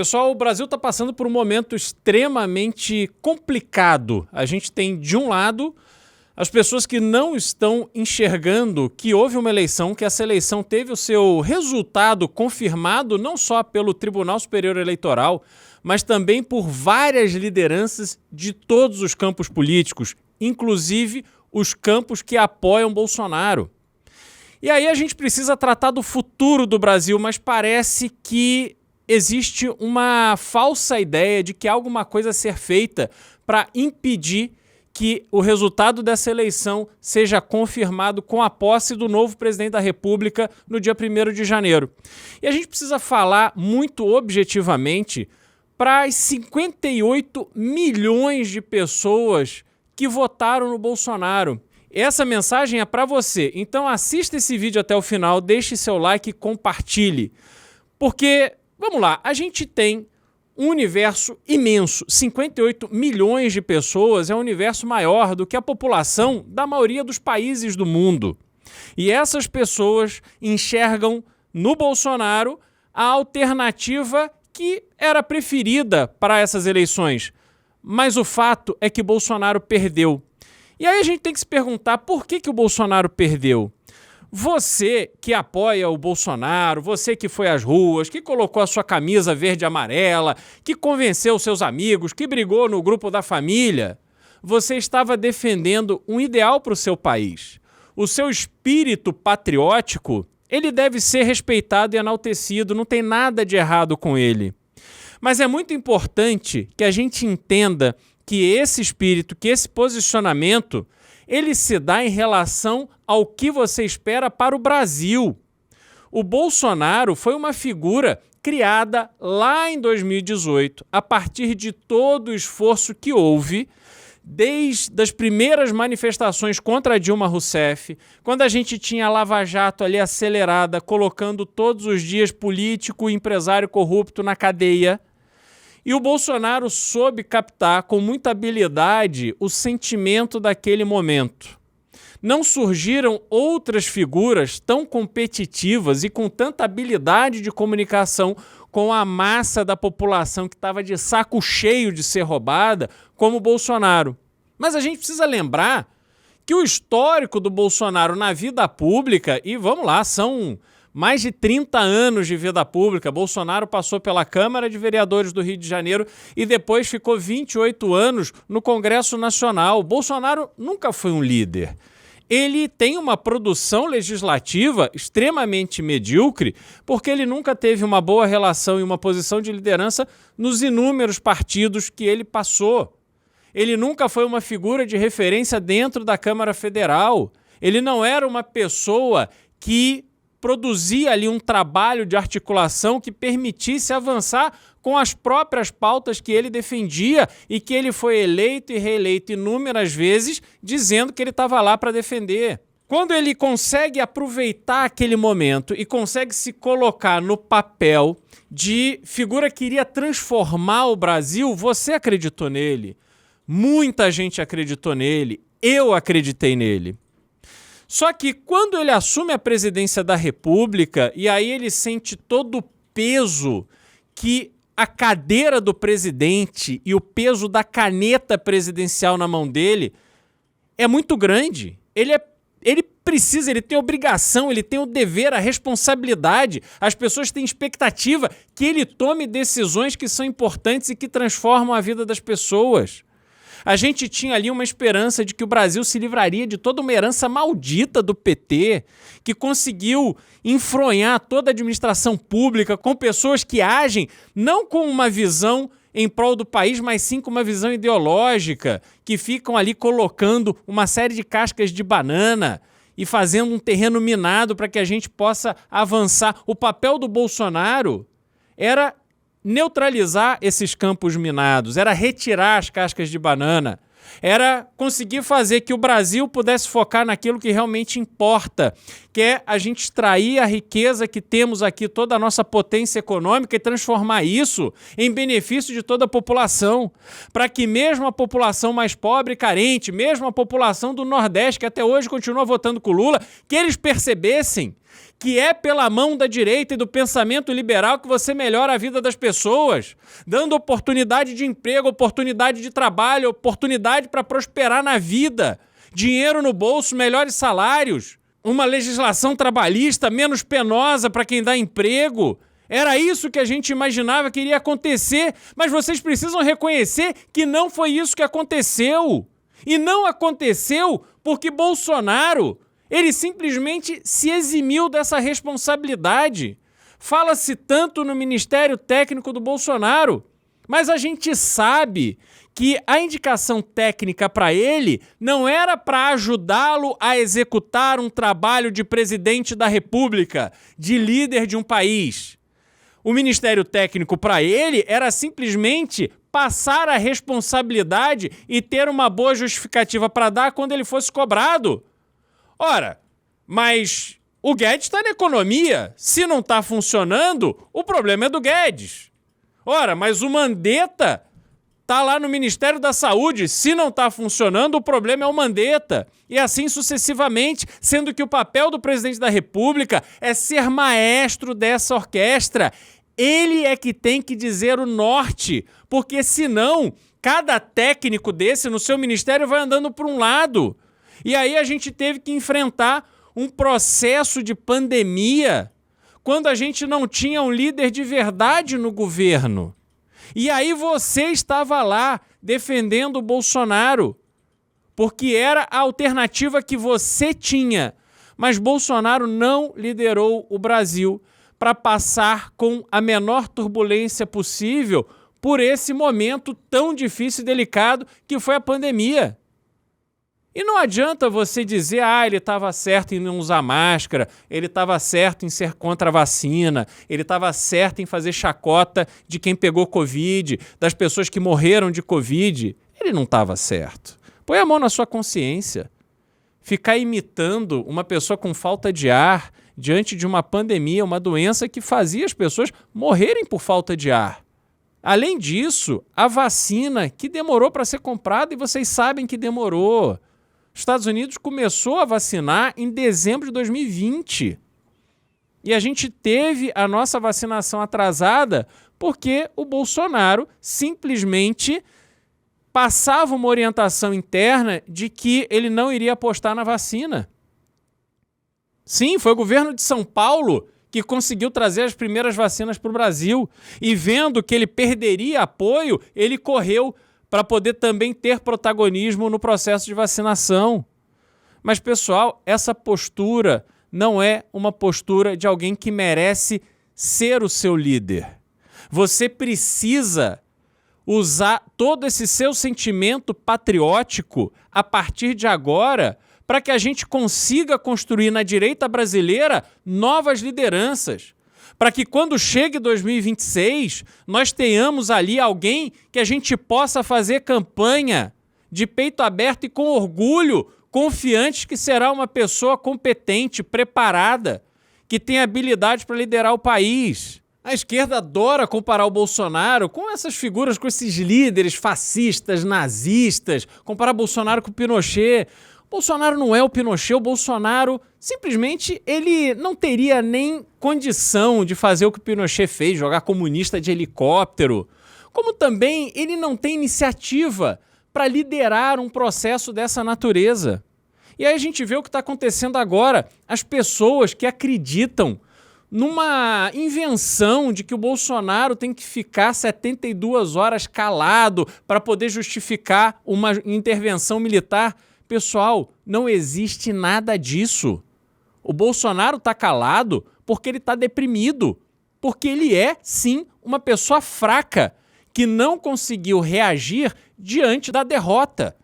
Pessoal, o Brasil está passando por um momento extremamente complicado. A gente tem, de um lado, as pessoas que não estão enxergando que houve uma eleição, que essa eleição teve o seu resultado confirmado não só pelo Tribunal Superior Eleitoral, mas também por várias lideranças de todos os campos políticos, inclusive os campos que apoiam Bolsonaro. E aí a gente precisa tratar do futuro do Brasil, mas parece que existe uma falsa ideia de que há alguma coisa a ser feita para impedir que o resultado dessa eleição seja confirmado com a posse do novo presidente da República no dia 1º de janeiro. E a gente precisa falar muito objetivamente para as 58 milhões de pessoas que votaram no Bolsonaro. Essa mensagem é para você, então assista esse vídeo até o final, deixe seu like e compartilhe. Porque, vamos lá, a gente tem um universo imenso, 58 milhões de pessoas é um universo maior do que a população da maioria dos países do mundo. E essas pessoas enxergam no Bolsonaro a alternativa que era preferida para essas eleições. Mas o fato é que Bolsonaro perdeu. E aí a gente tem que se perguntar por que o Bolsonaro perdeu. Você que apoia o Bolsonaro, você que foi às ruas, que colocou a sua camisa verde e amarela, que convenceu seus amigos, que brigou no grupo da família, você estava defendendo um ideal para o seu país. O seu espírito patriótico, ele deve ser respeitado e enaltecido, não tem nada de errado com ele. Mas é muito importante que a gente entenda que esse espírito, que esse posicionamento, ele se dá em relação ao que você espera para o Brasil. O Bolsonaro foi uma figura criada lá em 2018, a partir de todo o esforço que houve, desde as primeiras manifestações contra a Dilma Rousseff, quando a gente tinha a Lava Jato ali acelerada, colocando todos os dias político e empresário corrupto na cadeia. E o Bolsonaro soube captar com muita habilidade o sentimento daquele momento. Não surgiram outras figuras tão competitivas e com tanta habilidade de comunicação com a massa da população que estava de saco cheio de ser roubada como o Bolsonaro. Mas a gente precisa lembrar que o histórico do Bolsonaro na vida pública, e vamos lá, são mais de 30 anos de vida pública. Bolsonaro passou pela Câmara de Vereadores do Rio de Janeiro e depois ficou 28 anos no Congresso Nacional. Bolsonaro nunca foi um líder. Ele tem uma produção legislativa extremamente medíocre porque ele nunca teve uma boa relação e uma posição de liderança nos inúmeros partidos que ele passou. Ele nunca foi uma figura de referência dentro da Câmara Federal. Ele não era uma pessoa que produzia ali um trabalho de articulação que permitisse avançar com as próprias pautas que ele defendia e que ele foi eleito e reeleito inúmeras vezes dizendo que ele estava lá para defender. Quando ele consegue aproveitar aquele momento e consegue se colocar no papel de figura que iria transformar o Brasil, você acreditou nele. Muita gente acreditou nele. Eu acreditei nele. Só que quando ele assume a presidência da República e aí ele sente todo o peso que a cadeira do presidente e o peso da caneta presidencial na mão dele é muito grande. Ele precisa, ele tem a obrigação, ele tem o dever, a responsabilidade. As pessoas têm expectativa que ele tome decisões que são importantes e que transformam a vida das pessoas. A gente tinha ali uma esperança de que o Brasil se livraria de toda uma herança maldita do PT, que conseguiu enfronhar toda a administração pública com pessoas que agem não com uma visão em prol do país, mas sim com uma visão ideológica, que ficam ali colocando uma série de cascas de banana e fazendo um terreno minado para que a gente possa avançar. O papel do Bolsonaro era neutralizar esses campos minados, era retirar as cascas de banana, era conseguir fazer que o Brasil pudesse focar naquilo que realmente importa, que é a gente extrair a riqueza que temos aqui, toda a nossa potência econômica e transformar isso em benefício de toda a população, para que mesmo a população mais pobre e carente, mesmo a população do Nordeste, que até hoje continua votando com o Lula, que eles percebessem que é pela mão da direita e do pensamento liberal que você melhora a vida das pessoas, dando oportunidade de emprego, oportunidade de trabalho, oportunidade para prosperar na vida, dinheiro no bolso, melhores salários, uma legislação trabalhista menos penosa para quem dá emprego. Era isso que a gente imaginava que iria acontecer, mas vocês precisam reconhecer que não foi isso que aconteceu. E não aconteceu porque Bolsonaro, ele simplesmente se eximiu dessa responsabilidade. Fala-se tanto no Ministério Técnico do Bolsonaro, mas a gente sabe que a indicação técnica para ele não era para ajudá-lo a executar um trabalho de presidente da República, de líder de um país. O Ministério Técnico para ele era simplesmente passar a responsabilidade e ter uma boa justificativa para dar quando ele fosse cobrado. Ora, mas o Guedes está na economia. Se não está funcionando, o problema é do Guedes. Ora, mas o Mandetta está lá no Ministério da Saúde. Se não está funcionando, o problema é o Mandetta. E assim sucessivamente, sendo que o papel do presidente da República é ser maestro dessa orquestra. Ele é que tem que dizer o norte, porque senão cada técnico desse no seu ministério vai andando por um lado. E aí a gente teve que enfrentar um processo de pandemia quando a gente não tinha um líder de verdade no governo. E aí você estava lá defendendo o Bolsonaro, porque era a alternativa que você tinha. Mas Bolsonaro não liderou o Brasil para passar com a menor turbulência possível por esse momento tão difícil e delicado que foi a pandemia. E não adianta você dizer, ele estava certo em não usar máscara, ele estava certo em ser contra a vacina, ele estava certo em fazer chacota de quem pegou Covid, das pessoas que morreram de Covid. Ele não estava certo. Põe a mão na sua consciência. Ficar imitando uma pessoa com falta de ar diante de uma pandemia, uma doença que fazia as pessoas morrerem por falta de ar. Além disso, a vacina que demorou para ser comprada, e vocês sabem que demorou. Os Estados Unidos começou a vacinar em dezembro de 2020. E a gente teve a nossa vacinação atrasada porque o Bolsonaro simplesmente passava uma orientação interna de que ele não iria apostar na vacina. Sim, foi o governo de São Paulo que conseguiu trazer as primeiras vacinas para o Brasil. E vendo que ele perderia apoio, ele correu para poder também ter protagonismo no processo de vacinação. Mas, pessoal, essa postura não é uma postura de alguém que merece ser o seu líder. Você precisa usar todo esse seu sentimento patriótico a partir de agora para que a gente consiga construir na direita brasileira novas lideranças. Para que quando chegue 2026, nós tenhamos ali alguém que a gente possa fazer campanha de peito aberto e com orgulho, confiante que será uma pessoa competente, preparada, que tem habilidade para liderar o país. A esquerda adora comparar o Bolsonaro com essas figuras, com esses líderes fascistas, nazistas, comparar Bolsonaro com o Pinochet. Bolsonaro não é o Pinochet, o Bolsonaro simplesmente ele não teria nem condição de fazer o que o Pinochet fez, jogar comunista de helicóptero, como também ele não tem iniciativa para liderar um processo dessa natureza. E aí a gente vê o que está acontecendo agora, as pessoas que acreditam numa invenção de que o Bolsonaro tem que ficar 72 horas calado para poder justificar uma intervenção militar. Pessoal, não existe nada disso. O Bolsonaro está calado porque ele está deprimido, porque ele é, sim, uma pessoa fraca, que não conseguiu reagir diante da derrota.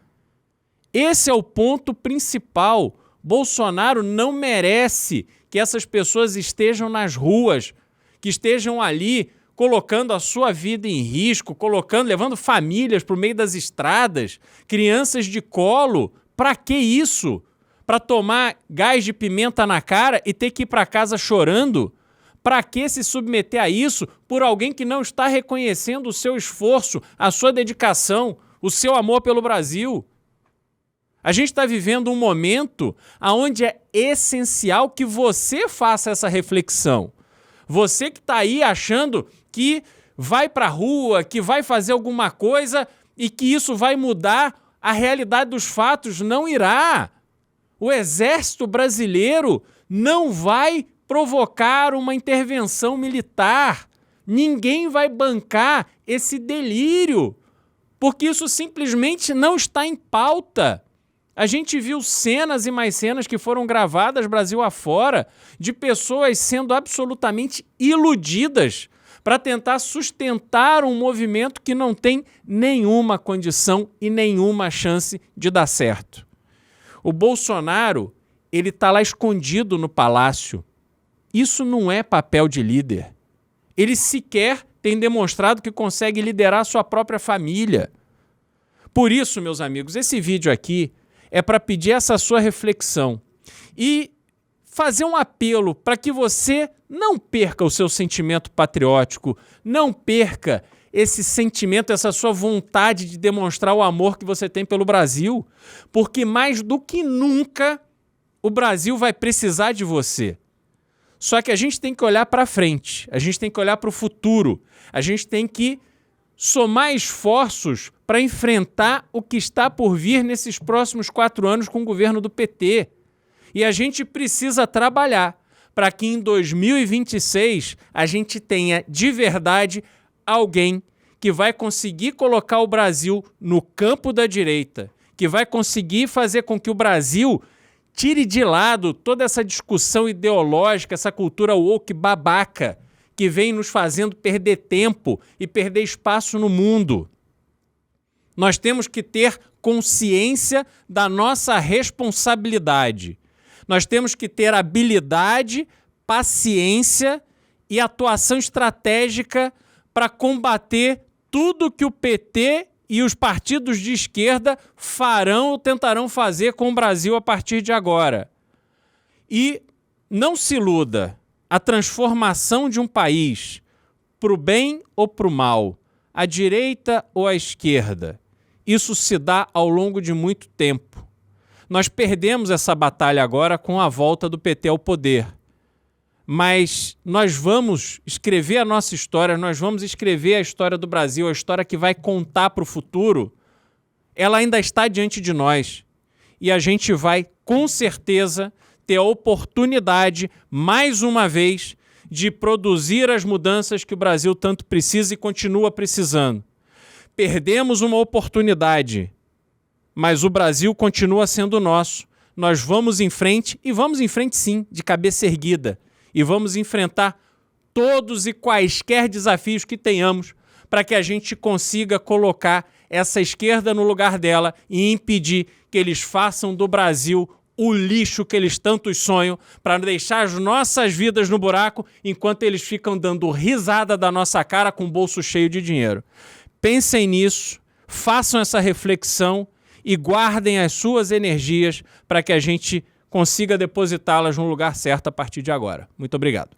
Esse é o ponto principal. Bolsonaro não merece que essas pessoas estejam nas ruas, que estejam ali colocando a sua vida em risco, levando famílias para o meio das estradas, crianças de colo. Para que isso? Para tomar gás de pimenta na cara e ter que ir para casa chorando? Para que se submeter a isso por alguém que não está reconhecendo o seu esforço, a sua dedicação, o seu amor pelo Brasil? A gente está vivendo um momento onde é essencial que você faça essa reflexão. Você que está aí achando que vai para a rua, que vai fazer alguma coisa e que isso vai mudar a realidade dos fatos, não irá. O Exército Brasileiro não vai provocar uma intervenção militar. Ninguém vai bancar esse delírio, porque isso simplesmente não está em pauta. A gente viu cenas e mais cenas que foram gravadas Brasil afora de pessoas sendo absolutamente iludidas para tentar sustentar um movimento que não tem nenhuma condição e nenhuma chance de dar certo. O Bolsonaro, ele está lá escondido no palácio. Isso não é papel de líder. Ele sequer tem demonstrado que consegue liderar sua própria família. Por isso, meus amigos, esse vídeo aqui é para pedir essa sua reflexão e fazer um apelo para que você não perca o seu sentimento patriótico, não perca esse sentimento, essa sua vontade de demonstrar o amor que você tem pelo Brasil, porque mais do que nunca o Brasil vai precisar de você. Só que a gente tem que olhar para frente, a gente tem que olhar para o futuro, a gente tem que somar esforços para enfrentar o que está por vir nesses próximos 4 anos com o governo do PT. E a gente precisa trabalhar para que em 2026 a gente tenha de verdade alguém que vai conseguir colocar o Brasil no campo da direita, que vai conseguir fazer com que o Brasil tire de lado toda essa discussão ideológica, essa cultura woke babaca que vem nos fazendo perder tempo e perder espaço no mundo. Nós temos que ter consciência da nossa responsabilidade. Nós temos que ter habilidade, paciência e atuação estratégica para combater tudo que o PT e os partidos de esquerda farão ou tentarão fazer com o Brasil a partir de agora. E não se iluda, a transformação de um país para o bem ou para o mal, à direita ou à esquerda, isso se dá ao longo de muito tempo. Nós perdemos essa batalha agora com a volta do PT ao poder. Mas nós vamos escrever a nossa história, nós vamos escrever a história do Brasil, a história que vai contar para o futuro. Ela ainda está diante de nós. E a gente vai, com certeza, ter a oportunidade, mais uma vez, de produzir as mudanças que o Brasil tanto precisa e continua precisando. Perdemos uma oportunidade, mas o Brasil continua sendo nosso. Nós vamos em frente, e vamos em frente sim, de cabeça erguida. E vamos enfrentar todos e quaisquer desafios que tenhamos para que a gente consiga colocar essa esquerda no lugar dela e impedir que eles façam do Brasil o lixo que eles tanto sonham, para deixar as nossas vidas no buraco enquanto eles ficam dando risada da nossa cara com o bolso cheio de dinheiro. Pensem nisso, façam essa reflexão e guardem as suas energias para que a gente consiga depositá-las no lugar certo a partir de agora. Muito obrigado.